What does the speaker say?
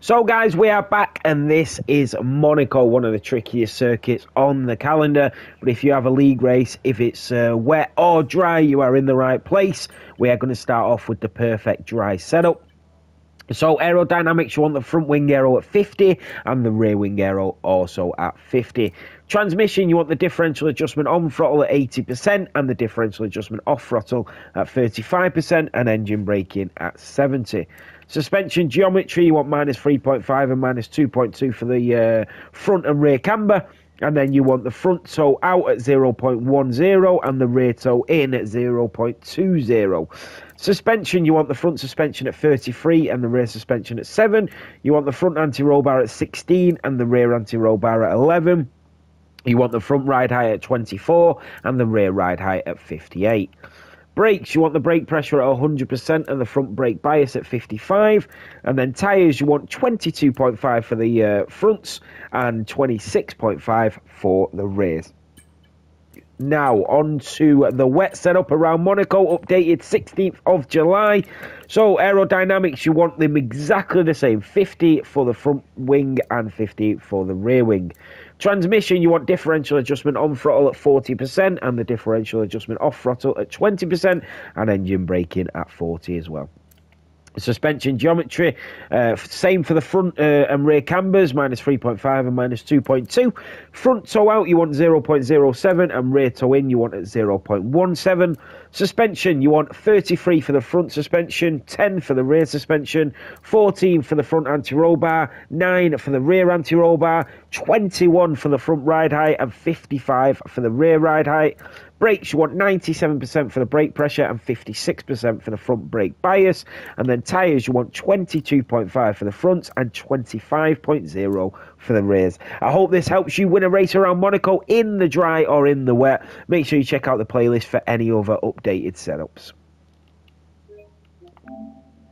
So guys, we are back, and this is Monaco, one of the trickiest circuits on the calendar. But if you have a league race, if it's wet or dry, you are in the right place. We are going to start off with the perfect dry setup. So aerodynamics, you want the front wing aero at 50 and the rear wing aero also at 50. Transmission, you want the differential adjustment on throttle at 80% and the differential adjustment off throttle at 35% and engine braking at 70. Suspension geometry, you want minus 3.5 and minus 2.2 for the front and rear camber. And then you want the front toe out at 0.10 and the rear toe in at 0.20. Suspension, you want the front suspension at 33 and the rear suspension at 7. You want the front anti-roll bar at 16 and the rear anti-roll bar at 11. You want the front ride height at 24 and the rear ride height at 58. Brakes, you want the brake pressure at 100% and the front brake bias at 55. And then tyres, you want 22.5 for the fronts and 26.5 for the rears. Now, on to the wet setup around Monaco, updated 16th of July. So, aerodynamics, you want them exactly the same, 50 for the front wing and 50 for the rear wing. Transmission, you want differential adjustment on throttle at 40% and the differential adjustment off throttle at 20% and engine braking at 40 as well. Suspension geometry, same for the front and rear cambers, minus 3.5 and minus 2.2. Front toe out, you want 0.07 and rear toe in, you want at 0.17. Suspension, you want 33 for the front suspension, 10 for the rear suspension, 14 for the front anti-roll bar, 9 for the rear anti-roll bar, 21 for the front ride height and 55 for the rear ride height. Brakes, you want 97% for the brake pressure and 56% for the front brake bias. And then tyres, you want 22.5 for the fronts and 25.0 for the rears. I hope this helps you win a race around Monaco in the dry or in the wet. Make sure you check out the playlist for any other updated setups.